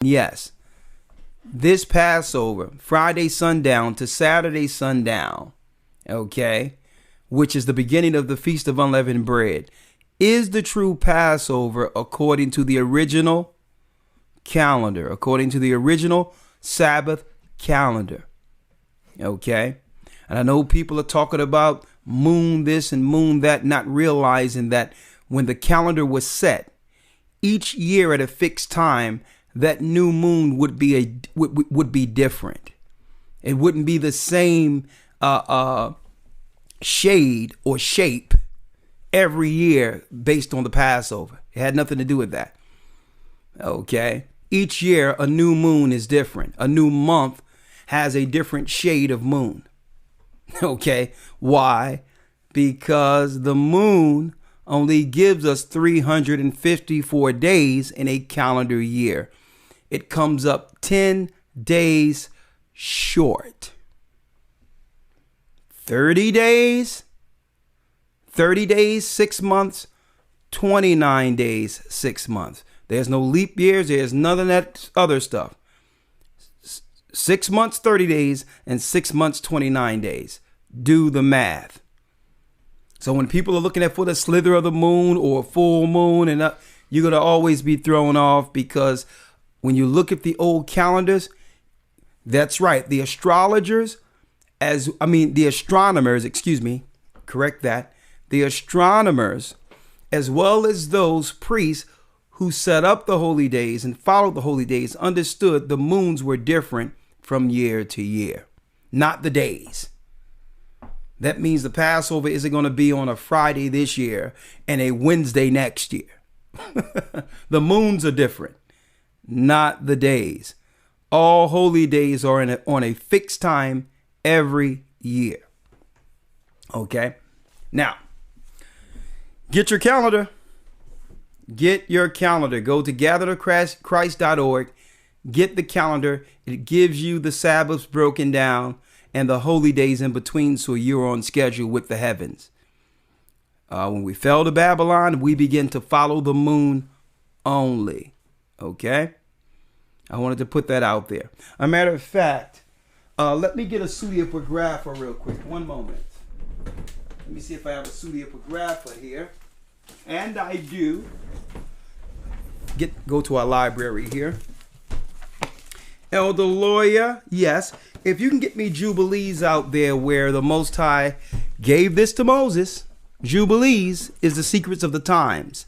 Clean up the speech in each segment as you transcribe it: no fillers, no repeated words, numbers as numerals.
Yes, this Passover, Friday sundown to Saturday sundown, okay, which is the beginning of the Feast of Unleavened Bread, is the true Passover according to the original calendar, according to the original Sabbath calendar. Okay. And I know people are talking about moon this and moon that, not realizing that when the calendar was set, each year at a fixed time, that new moon would be different. It wouldn't be the same shade or shape every year based on the Passover. It had nothing to do with that. Okay. Each year, a new moon is different. A new month has a different shade of moon. Okay. Why? Because the moon only gives us 354 days in a calendar year. It comes up 10 days short. 30 days, 6 months, 29 days, 6 months. There's no leap years. There's none of that other stuff. 6 months, 30 days, and 6 months, 29 days. Do the math. So when people are looking at for the slither of the moon or full moon, and you're going to always be thrown off, because when you look at the old calendars, that's right. The astronomers, correct that. The astronomers, as well as those priests who set up the holy days and followed the holy days, understood the moons were different from year to year, not the days. That means the Passover isn't going to be on a Friday this year and a Wednesday next year. The moons are different, not the days. All holy days are on a fixed time every year. Okay. Now, get your calendar. Get your calendar. Go to gathertochrist.org. Get the calendar. It gives you the Sabbaths broken down and the holy days in between, so you're on schedule with the heavens. When we fell to Babylon, we begin to follow the moon only. Okay? I wanted to put that out there. A matter of fact, let me get a pseudepigrapha real quick. One moment. Let me see if I have a pseudepigrapha here. And I do. Go to our library here. Elder Lawyer, yes. If you can get me Jubilees out there where the Most High gave this to Moses. Jubilees is the secrets of the times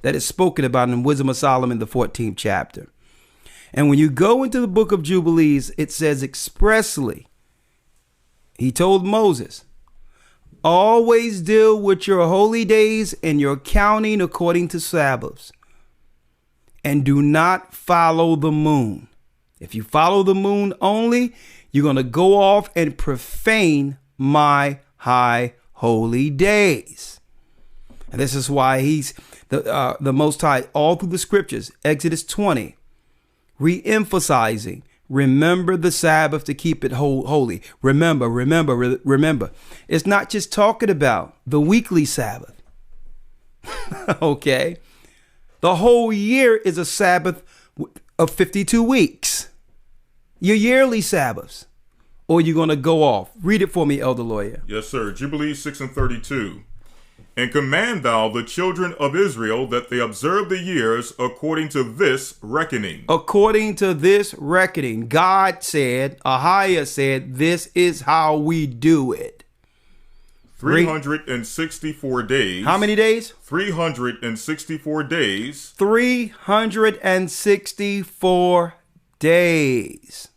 that is spoken about in Wisdom of Solomon, the 14th chapter. And when you go into the book of Jubilees, it says expressly, he told Moses, always deal with your holy days and your counting according to Sabbaths. And do not follow the moon. If you follow the moon only, you're going to go off and profane my high holy days. And this is why he's the Most High all through the scriptures, Exodus 20, re-emphasizing, remember the Sabbath to keep it holy. Remember. It's not just talking about the weekly Sabbath. Okay. The whole year is a Sabbath of 52 weeks. Your yearly Sabbaths. Or you're going to go off. Read it for me, Elder Lawyer. Yes, sir. Jubilees 6:32. And command thou the children of Israel that they observe the years according to this reckoning. According to this reckoning. God said, Ahiah said, this is how we do it. 364 days. How many days? 364 days. 364 days.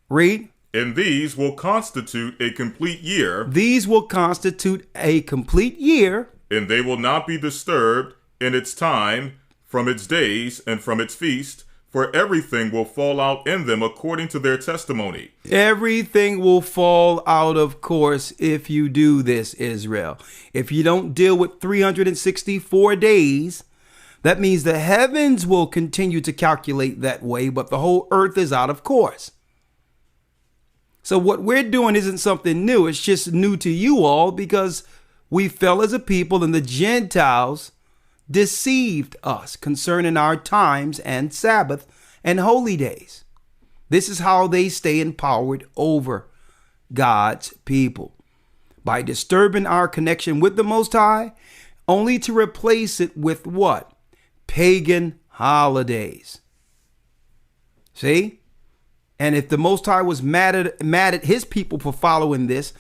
Read. And these will constitute a complete year. These will constitute a complete year. And they will not be disturbed in its time, from its days, and from its feast, for everything will fall out in them according to their testimony. Everything will fall out of course if you do this, Israel. If you don't deal with 364 days, that means the heavens will continue to calculate that way, but the whole earth is out of course. So what we're doing isn't something new. It's just new to you all because we fell as a people and the Gentiles deceived us concerning our times and Sabbath and holy days. This is how they stay empowered over God's people, by disturbing our connection with the Most High, only to replace it with what? Pagan holidays. See? And if the Most High was mad at his people for following this,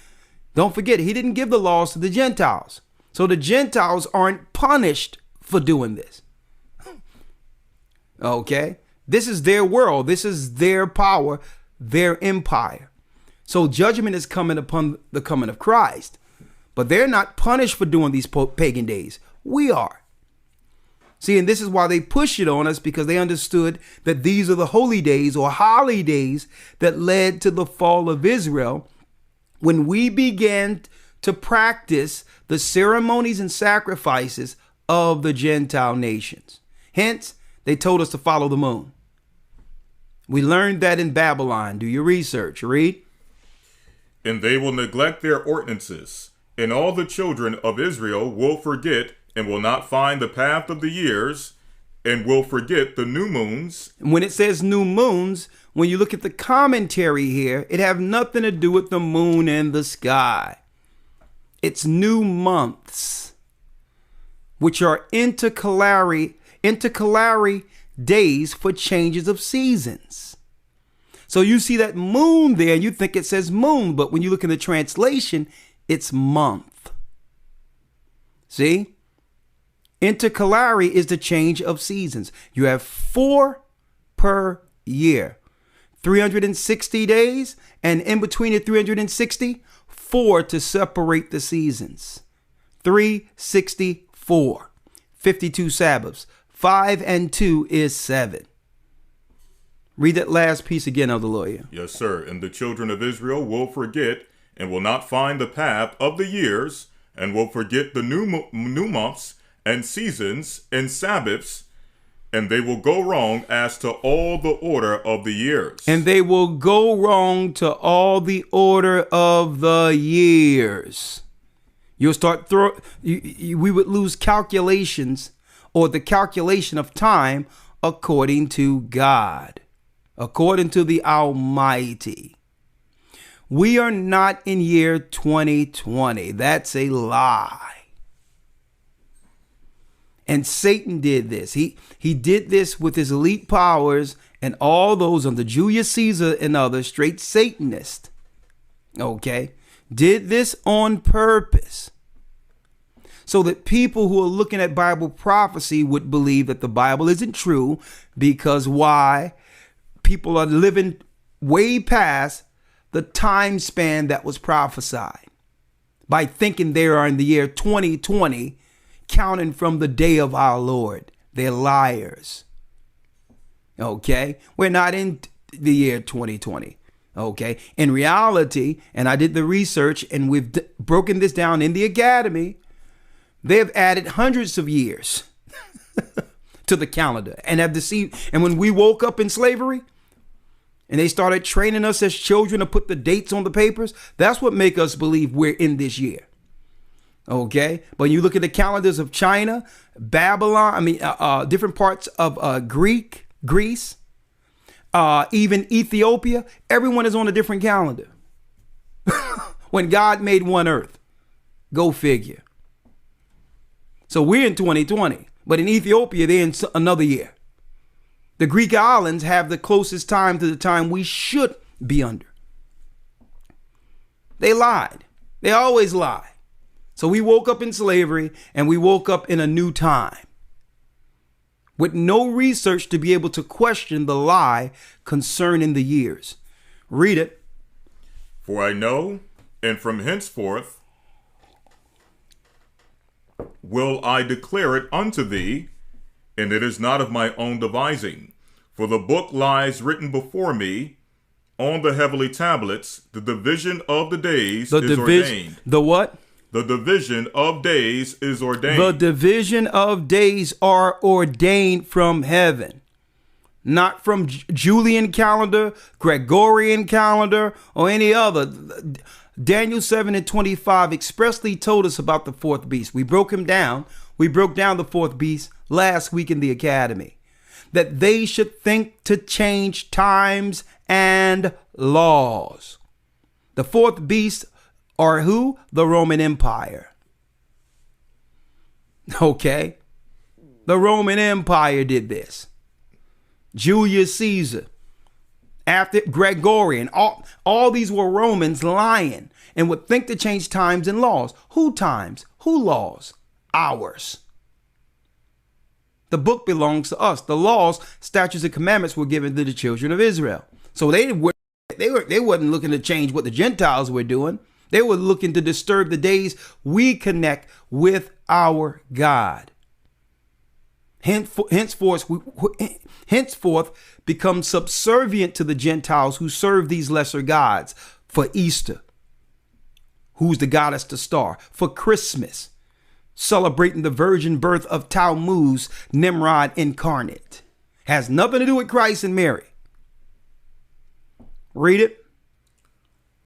don't forget, he didn't give the laws to the Gentiles. So the Gentiles aren't punished for doing this. Okay? This is their world. This is their power, their empire. So judgment is coming upon the coming of Christ. But they're not punished for doing these pagan days. We are. See, and this is why they push it on us, because they understood that these are the holy days or holidays that led to the fall of Israel, when we began to practice the ceremonies and sacrifices of the Gentile nations. Hence, they told us to follow the moon. We learned that in Babylon. Do your research. Read. And they will neglect their ordinances, and all the children of Israel will forget and will not find the path of the years, and will forget the new moons. When it says new moons, when you look at the commentary here, it have nothing to do with the moon and the sky. It's new months, which are intercalary days for changes of seasons. So you see that moon there, and you think it says moon, but when you look in the translation, it's month. See? Intercalary is the change of seasons. You have 4 per year, 360 days, and in between the 360, 4 to separate the seasons. 364, 52 Sabbaths. 5 and 2 is 7. Read that last piece again, Elder Lawyer. Yes, sir. And the children of Israel will forget and will not find the path of the years, and will forget the new months and seasons and Sabbaths, and they will go wrong as to all the order of the years. And they will go wrong to all the order of the years. You'll start we would lose calculations, or the calculation of time, according to God, according to the Almighty. We are not in year 2020. That's a lie. And Satan did this. He did this with his elite powers and all those under Julius Caesar and others, straight Satanists. Okay? Did this on purpose, so that people who are looking at Bible prophecy would believe that the Bible isn't true, because why? People are living way past the time span that was prophesied by thinking they are in the year 2020, counting from the day of our Lord. They're liars. Okay? We're not in the year 2020. Okay? In reality, and I did the research, and we've broken this down in the academy, they've added hundreds of years to the calendar and have deceived. And when we woke up in slavery and they started training us as children to put the dates on the papers, that's what make us believe we're in this year. Okay. But you look at the calendars of China, Babylon, different parts of Greece, even Ethiopia, everyone is on a different calendar. When God made one earth. Go figure. So we're in 2020, but in Ethiopia, they're in another year. The Greek islands have the closest time to the time we should be under. They lied. They always lie. So we woke up in slavery, and we woke up in a new time with no research to be able to question the lie concerning the years. Read it. For I know, and from henceforth will I declare it unto thee, and it is not of my own devising. For the book lies written before me on the heavenly tablets. The division of the days is ordained. The what? The division of days is ordained. The division of days are ordained from heaven. Not from Julian calendar, Gregorian calendar, or any other. Daniel 7:25 expressly told us about the fourth beast. We broke him down. We broke down the fourth beast last week in the academy. that they should think to change times and laws. The fourth beast are who? The Roman Empire. Okay. The Roman Empire did this. Julius Caesar, after Gregorian, all these were Romans lying and would think to change times and laws. Who times? Who laws? Ours. The book belongs to us. The laws, statutes, and commandments were given to the children of Israel. So they wasn't looking to change what the Gentiles were doing. They were looking to disturb the days we connect with our God. Henceforth become subservient to the Gentiles who serve these lesser gods. For Easter, who's the goddess the star. For Christmas, celebrating the virgin birth of Tammuz, Nimrod incarnate. Has nothing to do with Christ and Mary. Read it.